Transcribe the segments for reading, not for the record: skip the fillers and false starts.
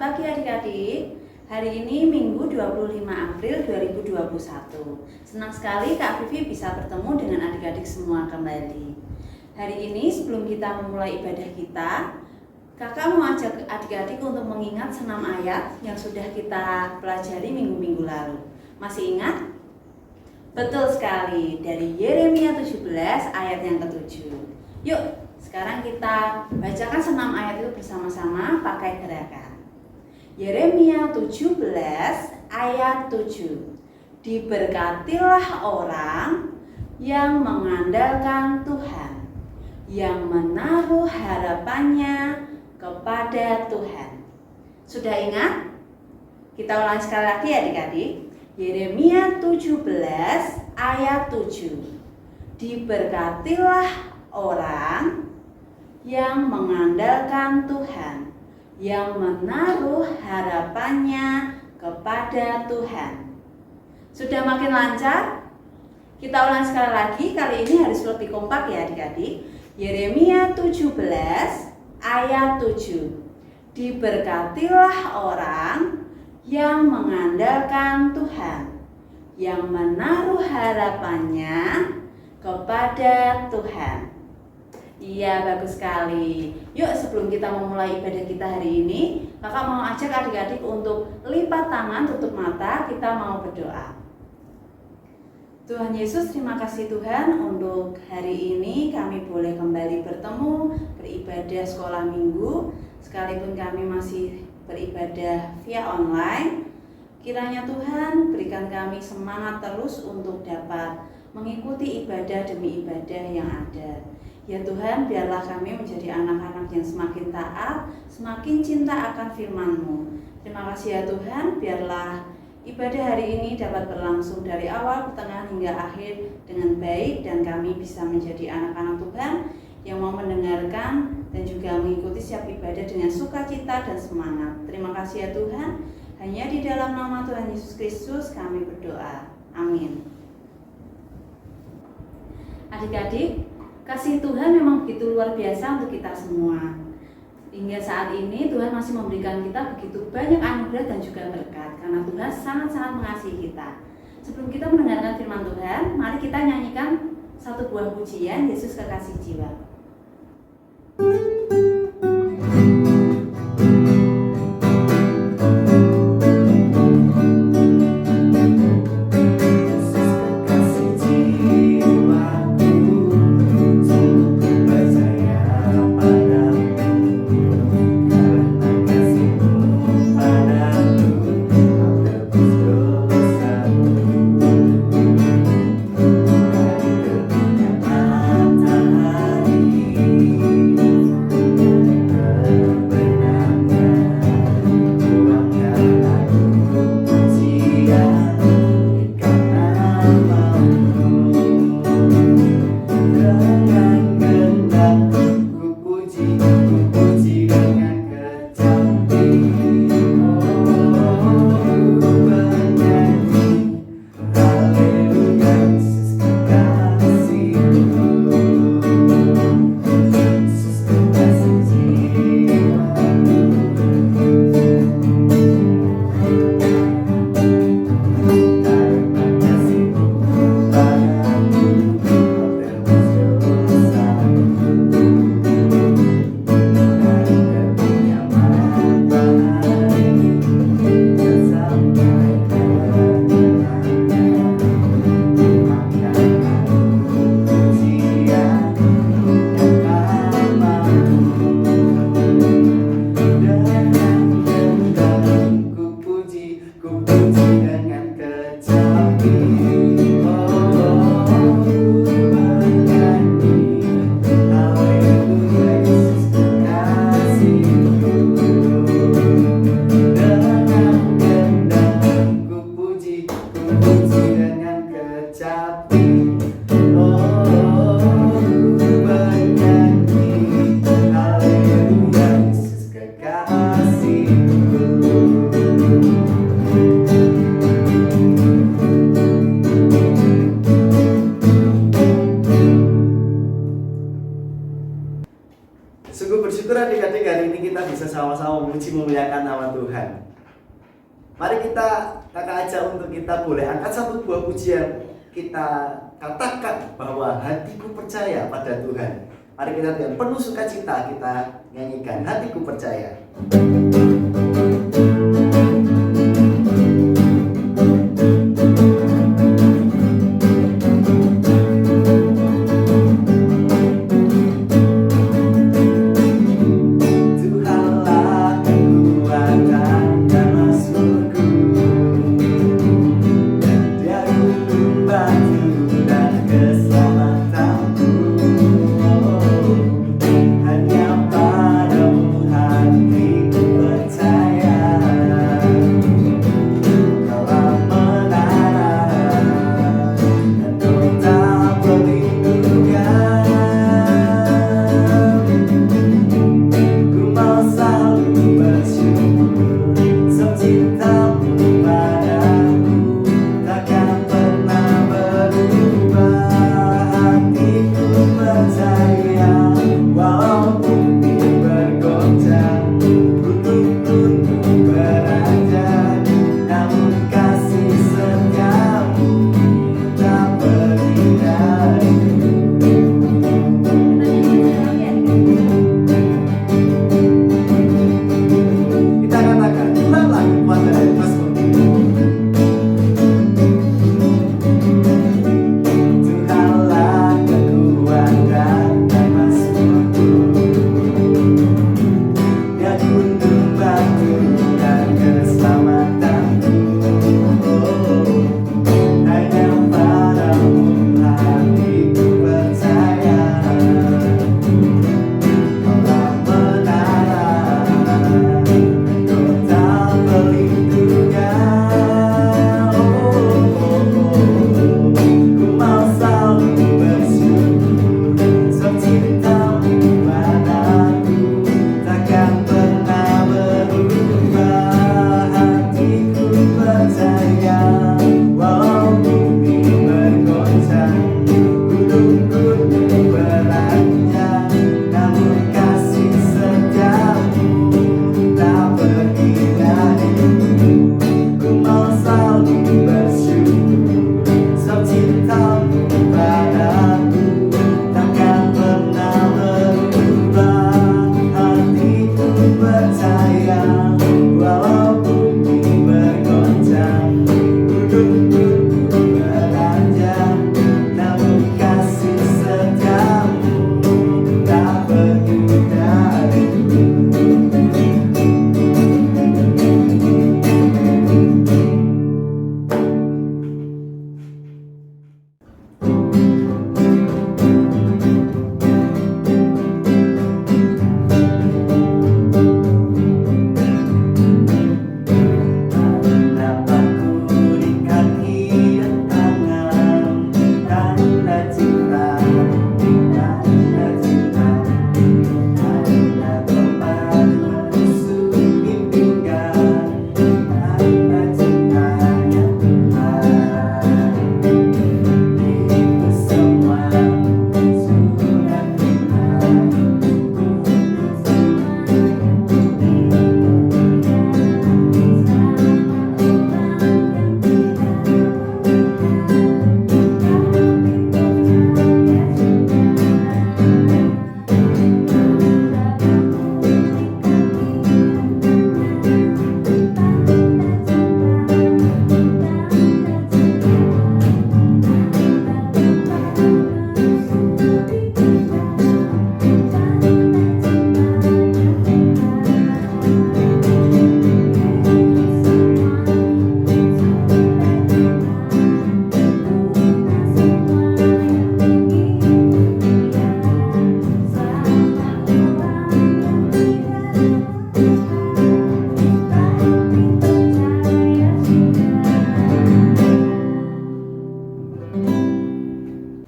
pagi adik-adik. Hari ini Minggu 25 April 2021. Senang sekali Kak Vivi bisa bertemu dengan adik-adik semua kembali. Hari ini sebelum kita memulai ibadah kita, Kakak mau ajak adik-adik untuk mengingat 6 ayat yang sudah kita pelajari minggu-minggu lalu. Masih ingat? Betul sekali, dari Yeremia 17 ayat yang ke-7. Yuk, sekarang kita bacakan 6 ayat itu bersama-sama pakai gerakan. Yeremia 17 ayat 7. Diberkatilah orang yang mengandalkan Tuhan, yang menaruh harapannya kepada Tuhan. Sudah ingat? Kita ulang sekali lagi adik-adik. Yeremia 17 ayat 7. Diberkatilah orang yang mengandalkan Tuhan, yang menaruh harapannya kepada Tuhan. Sudah makin lancar? Kita ulang sekali lagi, kali ini harus lebih kompak ya adik-adik. Yeremia 17 ayat 7. Diberkatilah orang yang mengandalkan Tuhan, yang menaruh harapannya kepada Tuhan. Iya, bagus sekali. Yuk, sebelum kita memulai ibadah kita hari ini, Kakak mau ajak adik-adik untuk lipat tangan, tutup mata, kita mau berdoa. Tuhan Yesus, terima kasih Tuhan untuk hari ini kami boleh kembali bertemu, beribadah sekolah minggu, sekalipun kami masih beribadah via online. Kiranya Tuhan berikan kami semangat terus untuk dapat mengikuti ibadah demi ibadah yang ada. Ya Tuhan, biarlah kami menjadi anak-anak yang semakin taat, semakin cinta akan firman-Mu. Terima kasih ya Tuhan, biarlah ibadah hari ini dapat berlangsung dari awal, pertengahan hingga akhir dengan baik, dan kami bisa menjadi anak-anak Tuhan yang mau mendengarkan dan juga mengikuti setiap ibadah dengan sukacita dan semangat. Terima kasih ya Tuhan, hanya di dalam nama Tuhan Yesus Kristus kami berdoa. Amin. Adik-adik, kasih Tuhan memang begitu luar biasa untuk kita semua. Hingga saat ini Tuhan masih memberikan kita begitu banyak anugerah dan juga berkat, karena Tuhan sangat-sangat mengasihi kita. Sebelum kita mendengarkan firman Tuhan, mari kita nyanyikan satu buah pujian, Yesus Kekasih Jiwa. Matahari bersama-sama memuji memuliakan nama Tuhan. Mari kakak ajak untuk kita boleh angkat satu buah pujian. Kita katakan bahwa hatiku percaya pada Tuhan. Mari kita dengan penuh sukacita kita nyanyikan hatiku percaya.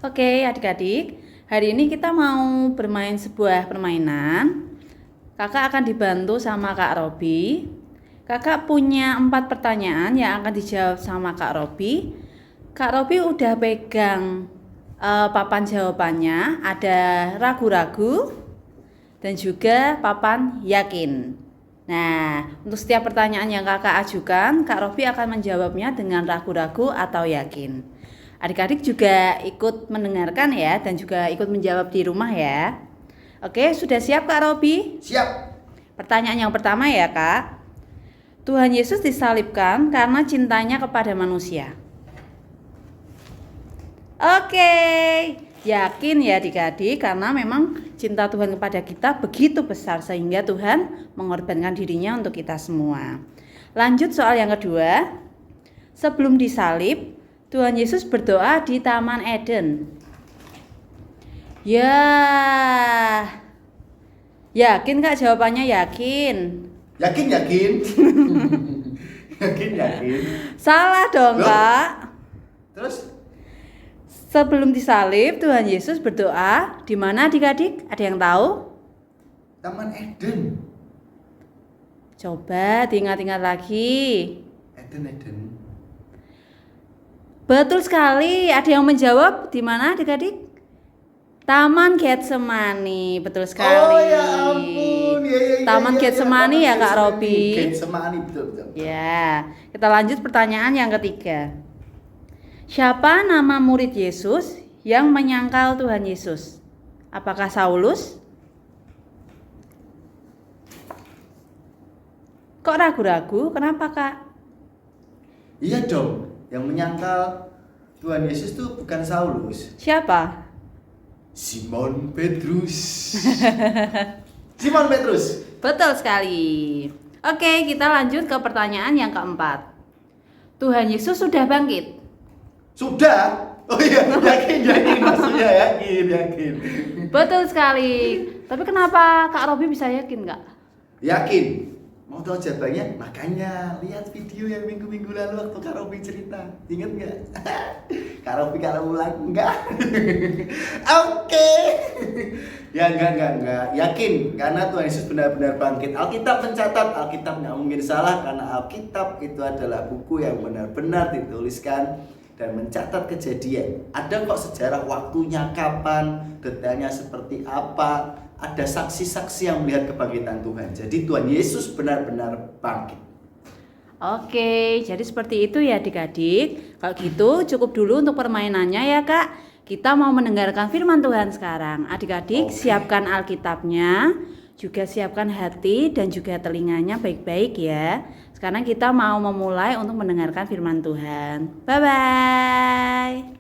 Oke adik-adik, hari ini kita mau bermain sebuah permainan. Kakak akan dibantu sama Kak Robi. Kakak punya 4 pertanyaan yang akan dijawab sama Kak Robi. Kak Robi udah pegang papan jawabannya, ada ragu-ragu dan juga papan yakin. Nah, untuk setiap pertanyaan yang kakak ajukan, Kak Robi akan menjawabnya dengan ragu-ragu atau yakin. Adik-adik juga ikut mendengarkan ya, dan juga ikut menjawab di rumah ya. Oke, sudah siap Kak Robi? Siap. Pertanyaan yang pertama ya Kak. Tuhan Yesus disalibkan karena cintanya kepada manusia. Oke, yakin ya adik-adik, karena memang cinta Tuhan kepada kita begitu besar sehingga Tuhan mengorbankan dirinya untuk kita semua. Lanjut soal yang kedua. Sebelum disalib, Tuhan Yesus berdoa di Taman Eden. Ya, yakin Kak jawabannya yakin? Yakin. Yakin. Salah dong Loh? Kak. Terus? Sebelum disalib, Tuhan Yesus berdoa di mana adik-adik? Ada yang tahu? Taman Eden. Coba diingat-ingat lagi. Eden. Betul sekali. Ada yang menjawab di mana adik-adik? Taman Getsemani. Betul sekali. Oh ya ampun. Taman Getsemani ya Kak Robi. Getsemani betul. Ya, kita lanjut pertanyaan yang ketiga. Siapa nama murid Yesus yang menyangkal Tuhan Yesus? Apakah Saulus? Kok ragu-ragu? Kenapa Kak? Iya dong. Yang menyangkal Tuhan Yesus itu bukan Saulus. Siapa? Simon Petrus. Simon Petrus. Betul sekali. Oke, kita lanjut ke pertanyaan yang keempat. Tuhan Yesus sudah bangkit. Sudah? Oh iya, yakin maksudnya yakin. Betul sekali. Tapi kenapa Kak Robi bisa yakin Kak? Yakin. Mau tahu jawabannya? Makanya lihat video yang minggu-minggu lalu waktu Kak Robi cerita. Ingat nggak? Kak Robi kalau ulang enggak? Oke. Ya enggak. Yakin karena Tuhan Yesus benar-benar bangkit. Alkitab mencatat, Alkitab nggak mungkin salah karena Alkitab itu adalah buku yang benar-benar dituliskan dan mencatat kejadian. Ada kok sejarah waktunya kapan, detailnya seperti apa, ada saksi-saksi yang melihat kebangkitan Tuhan. Jadi Tuhan Yesus benar-benar bangkit. Oke, jadi seperti itu ya adik-adik. Kalau gitu cukup dulu untuk permainannya ya Kak. Kita mau mendengarkan firman Tuhan sekarang. Adik-adik siapkan Alkitabnya, juga siapkan hati dan juga telinganya baik-baik ya. Sekarang kita mau memulai untuk mendengarkan firman Tuhan. Bye-bye.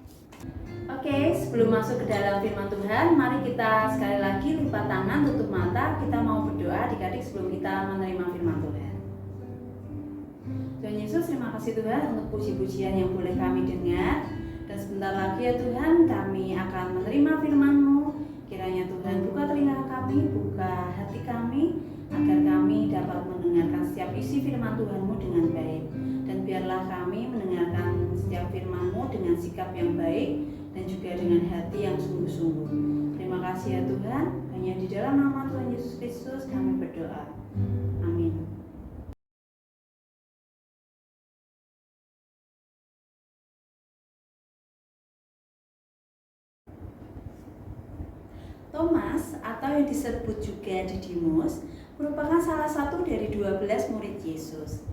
Oke, sebelum masuk ke dalam firman Tuhan, mari kita sekali lagi lipat tangan, tutup mata. Kita mau berdoa adik-adik sebelum kita menerima firman Tuhan. Tuhan Yesus, terima kasih Tuhan untuk puji-pujian yang boleh kami dengar. Dan sebentar lagi ya Tuhan, kami akan menerima firman-Mu. Kiranya Tuhan buka telinga kami, buka hati kami, agar kami dapat mendengarkan setiap isi firman Tuhan-Mu dengan baik. Dan biarlah kami mendengarkan setiap firman-Mu dengan sikap yang baik dan juga dengan hati yang sungguh-sungguh. Terima kasih ya Tuhan, hanya di dalam nama Tuhan Yesus Kristus kami berdoa. Amin. Thomas atau yang disebut juga Didimus merupakan salah satu dari 12 murid Yesus.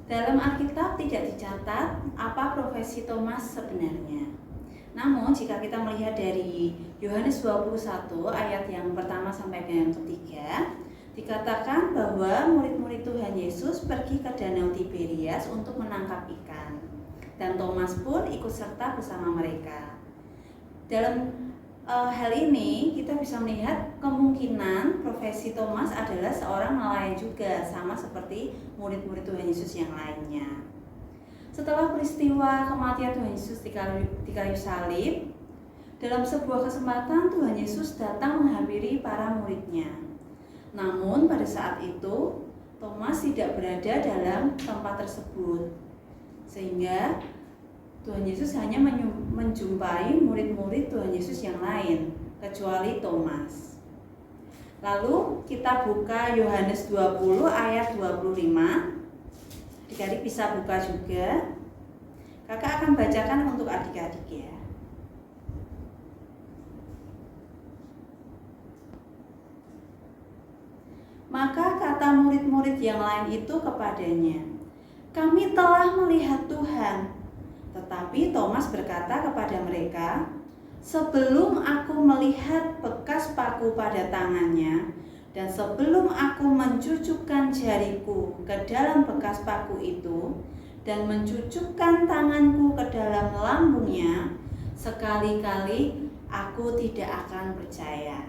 Dalam Alkitab tidak dicatat apa profesi Thomas sebenarnya. Namun jika kita melihat dari Yohanes 21 ayat yang pertama sampai yang ketiga, dikatakan bahwa murid-murid Tuhan Yesus pergi ke Danau Tiberias untuk menangkap ikan. Dan Thomas pun ikut serta bersama mereka. Dalam hal ini kita bisa melihat kemungkinan profesi Thomas adalah seorang nelayan juga, sama seperti murid-murid Tuhan Yesus yang lainnya. Setelah peristiwa kematian Tuhan Yesus di kayu salib, dalam sebuah kesempatan Tuhan Yesus datang menghampiri para muridnya. Namun pada saat itu Thomas tidak berada dalam tempat tersebut, sehingga Tuhan Yesus hanya menjumpai murid-murid Tuhan Yesus yang lain, kecuali Thomas. Lalu kita buka Yohanes 20 ayat 25. Adik-adik bisa buka juga. Kakak akan bacakan untuk adik-adik ya. Maka kata kata murid-murid yang lain itu kepadanya, "Kami telah melihat Tuhan." Tetapi Thomas berkata kepada mereka, "Sebelum aku melihat bekas paku pada tangannya, dan sebelum aku mencucukkan jariku ke dalam bekas paku itu, dan mencucukkan tanganku ke dalam lambungnya, sekali-kali aku tidak akan percaya."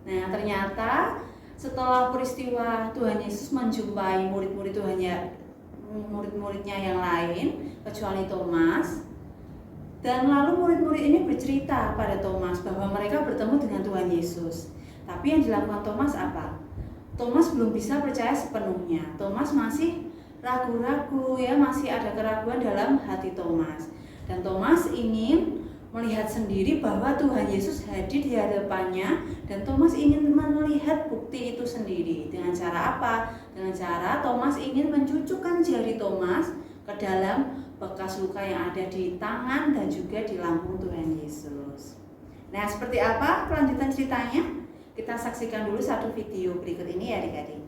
Nah, ternyata setelah peristiwa Tuhan Yesus menjumpai murid-muridnya yang lain kecuali Thomas, dan lalu murid-murid ini bercerita pada Thomas bahwa mereka bertemu dengan Tuhan Yesus. Tapi yang dilakukan Thomas apa? Thomas belum bisa percaya sepenuhnya. Thomas masih ragu-ragu, ya, masih ada keraguan dalam hati Thomas. Dan Thomas ingin melihat sendiri bahwa Tuhan Yesus hadir di hadapannya, dan Thomas ingin melihat bukti itu sendiri. Dengan cara apa? Dengan cara Thomas ingin mencucukkan jari Thomas ke dalam bekas luka yang ada di tangan dan juga di lambung Tuhan Yesus. Nah, seperti apa kelanjutan ceritanya? Kita saksikan dulu satu video berikut ini ya adik-adik.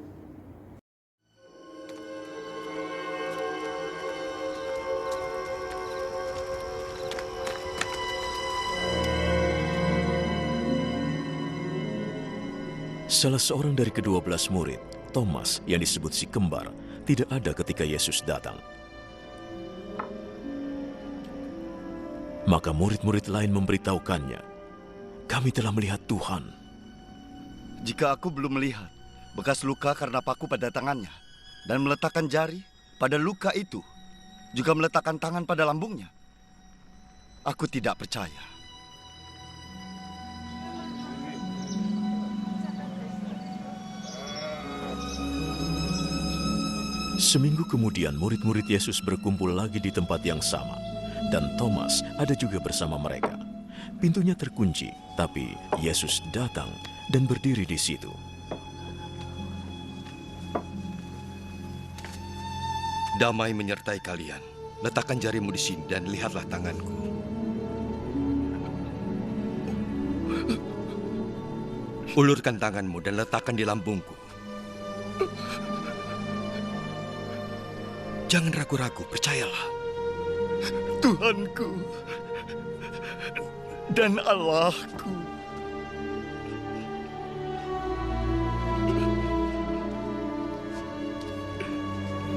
Salah seorang dari ke-12 murid, Thomas, yang disebut si kembar, tidak ada ketika Yesus datang. Maka murid-murid lain memberitahukannya, "Kami telah melihat Tuhan." Jika aku belum melihat bekas luka karena paku pada tangannya, dan meletakkan jari pada luka itu, juga meletakkan tangan pada lambungnya, aku tidak percaya. Seminggu kemudian murid-murid Yesus berkumpul lagi di tempat yang sama, dan Thomas ada juga bersama mereka. Pintunya terkunci, tapi Yesus datang dan berdiri di situ. Damai menyertai kalian. Letakkan jarimu di sini dan lihatlah tanganku. Ulurkan tanganmu dan letakkan di lambungku. Jangan ragu-ragu, percayalah. Tuhanku dan Allahku.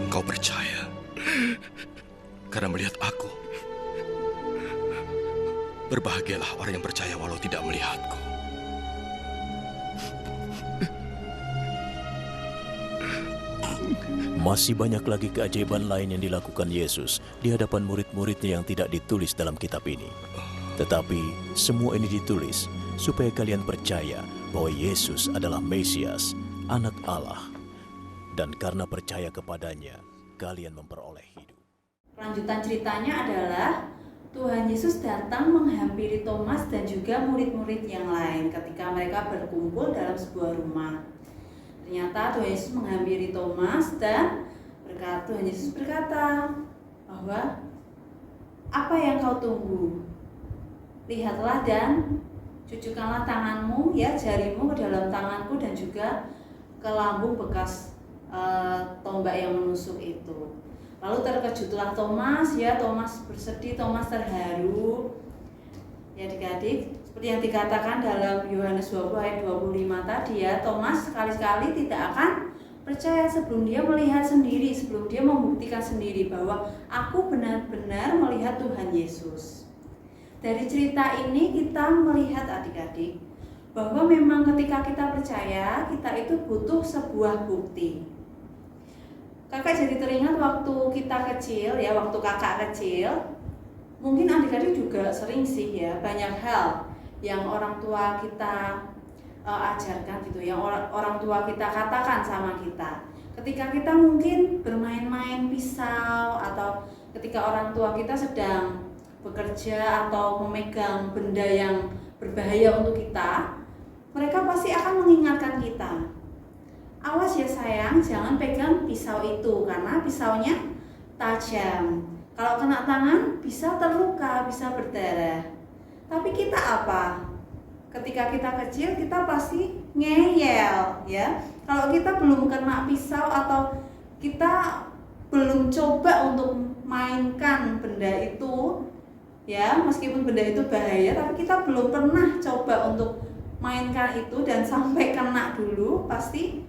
Engkau percaya karena melihat aku. Berbahagialah orang yang percaya walau tidak melihatku. Masih banyak lagi keajaiban lain yang dilakukan Yesus di hadapan murid-muridnya yang tidak ditulis dalam kitab ini. Tetapi semua ini ditulis supaya kalian percaya bahwa Yesus adalah Mesias, Anak Allah. Dan karena percaya kepadanya, kalian memperoleh hidup. Lanjutan ceritanya adalah Tuhan Yesus datang menghampiri Thomas dan juga murid-murid yang lain ketika mereka berkumpul dalam sebuah rumah. Ternyata Tuhan Yesus menghampiri Thomas dan Tuhan Yesus berkata bahwa, "Apa yang kau tunggu? Lihatlah dan cucukkanlah tanganmu, ya, jarimu ke dalam tanganku dan juga ke lambung bekas tombak yang menusuk itu." Lalu terkejutlah Thomas, ya, Thomas bersedih, Thomas terharu. Ya adik-adik, seperti yang dikatakan dalam Yohanes 20 ayat 25 tadi, ya, Thomas sekali-kali tidak akan percaya sebelum dia melihat sendiri, sebelum dia membuktikan sendiri bahwa aku benar-benar melihat Tuhan Yesus. Dari cerita ini kita melihat adik-adik bahwa memang ketika kita percaya, kita itu butuh sebuah bukti. Kakak jadi teringat waktu kita kecil, ya, waktu kakak kecil, mungkin adik-adik juga sering sih, ya, banyak hal yang orang tua kita ajarkan gitu, yang orang tua kita katakan sama kita. Ketika kita mungkin bermain-main pisau, atau ketika orang tua kita sedang bekerja atau memegang benda yang berbahaya untuk kita, mereka pasti akan mengingatkan kita, "Awas ya sayang, jangan pegang pisau itu karena pisaunya tajam. Kalau kena tangan bisa terluka, bisa berdarah." Tapi kita apa? ketika kita kecil kita pasti ngeyel ya. Kalau kita belum kena pisau atau kita belum coba untuk mainkan benda itu ya, meskipun benda itu bahaya tapi kita belum pernah coba untuk mainkan itu dan sampai kena dulu, pasti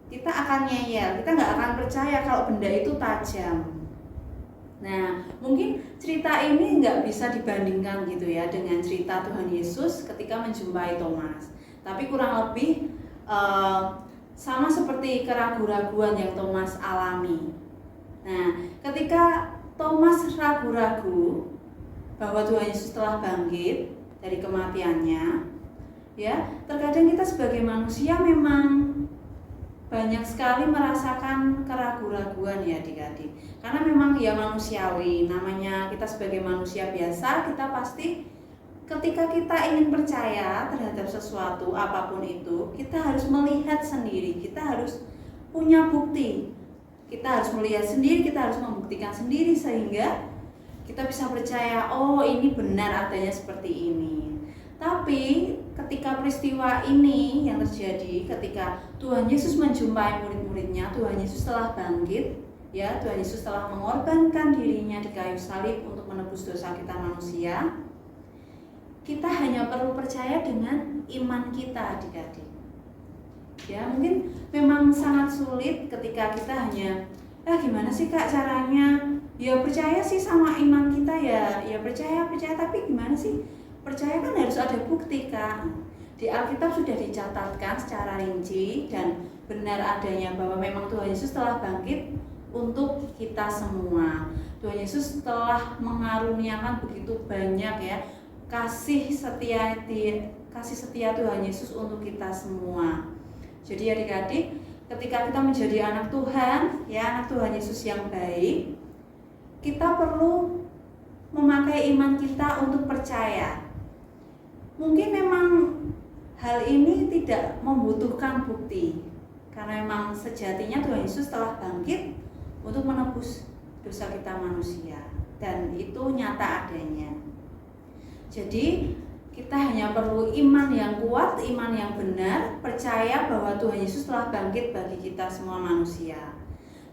kita akan ngeyel, kita nggak akan percaya kalau benda itu tajam. Nah, mungkin cerita ini nggak bisa dibandingkan gitu ya dengan cerita Tuhan Yesus ketika menjumpai Thomas. Tapi kurang lebih sama seperti keraguan-raguan yang Thomas alami. Nah, ketika Thomas ragu-ragu bahwa Tuhan Yesus telah bangkit dari kematiannya, ya, terkadang kita sebagai manusia memang banyak sekali merasakan keraguan-raguan ya adik-adik. Karena memang ya manusiawi, namanya kita sebagai manusia biasa, kita pasti ketika kita ingin percaya terhadap sesuatu apapun itu, kita harus melihat sendiri, kita harus punya bukti. Kita harus melihat sendiri, kita harus membuktikan sendiri sehingga kita bisa percaya, oh ini benar adanya seperti ini. Tapi ketika peristiwa ini yang terjadi, ketika Tuhan Yesus menjumpai murid-muridnya, Tuhan Yesus telah bangkit, ya, Tuhan Yesus telah mengorbankan dirinya di kayu salib untuk menebus dosa kita manusia. Kita hanya perlu percaya dengan iman kita, adik-adik. Ya, mungkin memang sangat sulit ketika kita hanya, gimana sih Kak caranya? Ya percaya sih sama iman kita ya percaya, tapi gimana sih? Percaya kan harus ada bukti Kak. Di Alkitab sudah dicatatkan secara rinci dan benar adanya bahwa memang Tuhan Yesus telah bangkit untuk kita semua. Tuhan Yesus telah mengaruniakan begitu banyak ya kasih setia Tuhan Yesus untuk kita semua. Jadi adik-adik, ketika kita menjadi anak Tuhan, ya anak Tuhan Yesus yang baik, kita perlu memakai iman kita untuk percaya. Mungkin memang hal ini tidak membutuhkan bukti, karena memang sejatinya Tuhan Yesus telah bangkit untuk menebus dosa kita manusia, dan itu nyata adanya. Jadi kita hanya perlu iman yang kuat, iman yang benar, percaya bahwa Tuhan Yesus telah bangkit bagi kita semua manusia.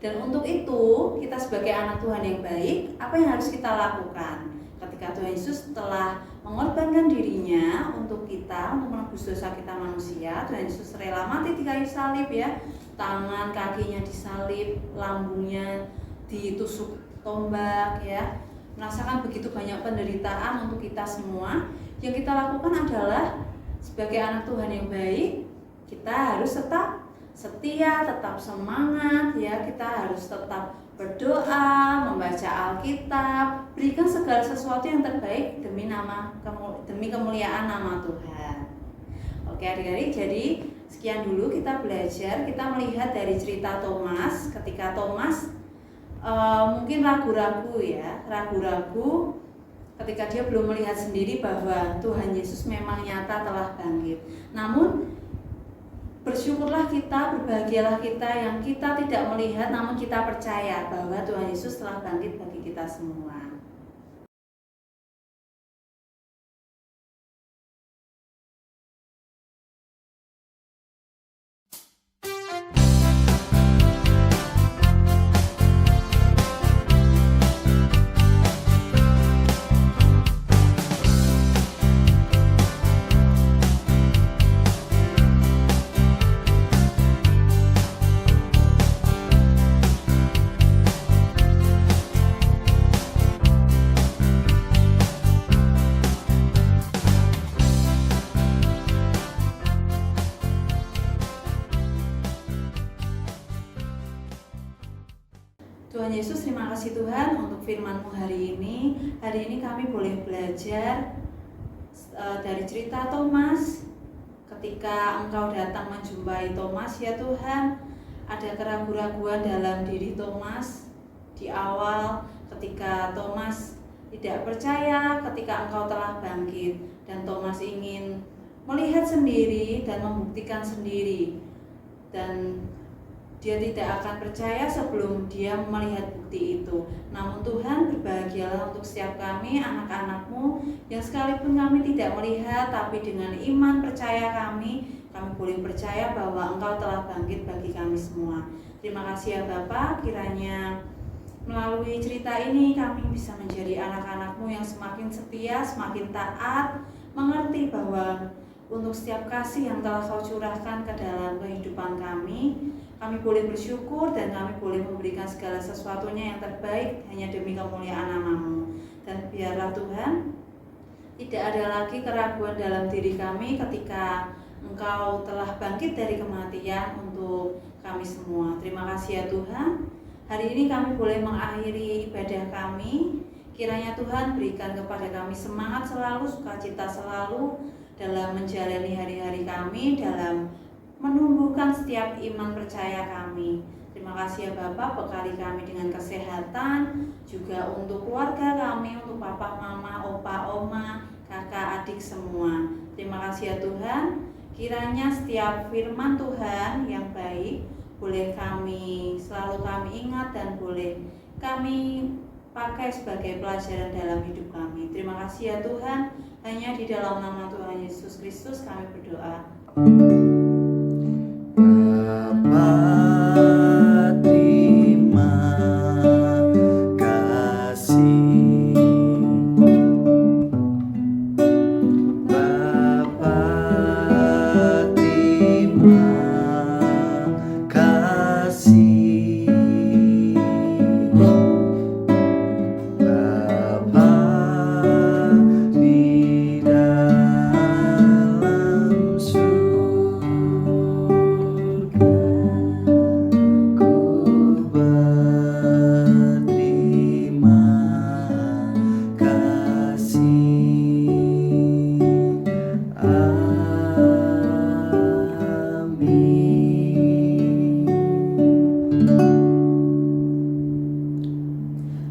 Dan untuk itu, kita sebagai anak Tuhan yang baik, apa yang harus kita lakukan? Ketika Tuhan Yesus telah mengorbankan dirinya untuk kita, untuk menebus dosa kita manusia, Tuhan Yesus rela mati di kayu salib ya, tangan kakinya disalib, lambungnya ditusuk tombak ya, merasakan begitu banyak penderitaan untuk kita semua. Yang kita lakukan adalah sebagai anak Tuhan yang baik, kita harus tetap setia, tetap semangat ya, kita harus tetap berdoa, membaca Alkitab, berikan segala sesuatu yang terbaik demi kemuliaan nama Tuhan. Oke adik-adik, jadi sekian dulu kita belajar, kita melihat dari cerita Thomas. Ketika Thomas mungkin ragu-ragu ketika dia belum melihat sendiri bahwa Tuhan Yesus memang nyata telah bangkit. Namun bersyukurlah kita, berbahagialah kita yang kita tidak melihat namun kita percaya bahwa Tuhan Yesus telah bangkit bagi kita semua. Tuhan Yesus, terima kasih Tuhan untuk firman-Mu hari ini. Hari ini kami boleh belajar dari cerita Thomas. Ketika Engkau datang menjumpai Thomas ya Tuhan, ada keraguan-raguan dalam diri Thomas di awal ketika Thomas tidak percaya ketika Engkau telah bangkit, dan Thomas ingin melihat sendiri dan membuktikan sendiri. Dan dia tidak akan percaya sebelum dia melihat bukti itu. Namun Tuhan, berbahagialah untuk setiap kami, anak-anak-Mu, yang sekalipun kami tidak melihat, tapi dengan iman percaya kami boleh percaya bahwa Engkau telah bangkit bagi kami semua. Terima kasih ya Bapa, kiranya melalui cerita ini kami bisa menjadi anak-anak-Mu yang semakin setia, semakin taat, mengerti bahwa untuk setiap kasih yang telah Kau curahkan ke dalam kehidupan kami boleh bersyukur dan kami boleh memberikan segala sesuatunya yang terbaik hanya demi kemuliaan nama-Mu. Dan biarlah Tuhan, tidak ada lagi keraguan dalam diri kami ketika Engkau telah bangkit dari kematian untuk kami semua. Terima kasih ya Tuhan. Hari ini kami boleh mengakhiri ibadah kami. Kiranya Tuhan berikan kepada kami semangat selalu, sukacita selalu dalam menjalani hari-hari kami, dalam menumbuhkan setiap iman percaya kami. Terima kasih ya Bapak, bekali kami dengan kesehatan, juga untuk keluarga kami, untuk papa, mama, opa, oma, kakak, adik semua. Terima kasih ya Tuhan. Kiranya setiap firman Tuhan yang baik boleh selalu kami ingat dan boleh kami pakai sebagai pelajaran dalam hidup kami. Terima kasih ya Tuhan. Hanya di dalam nama Tuhan Yesus Kristus kami berdoa. Bapa, terima kasih. Bapa, terima kasih. Bapa di dalam surga, ku berterima kasih.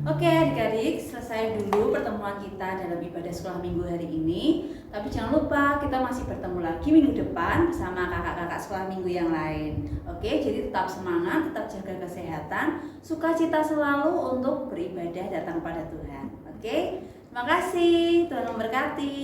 Oke adik-adik, selesai dulu pertemuan kita dalam ibadah sekolah minggu hari ini. Tapi jangan lupa kita masih bertemu lagi minggu depan bersama kakak-kakak sekolah minggu yang lain. Oke, jadi tetap semangat, tetap jaga kesehatan, sukacita selalu untuk beribadah datang pada Tuhan. Oke, terima kasih, Tuhan memberkati.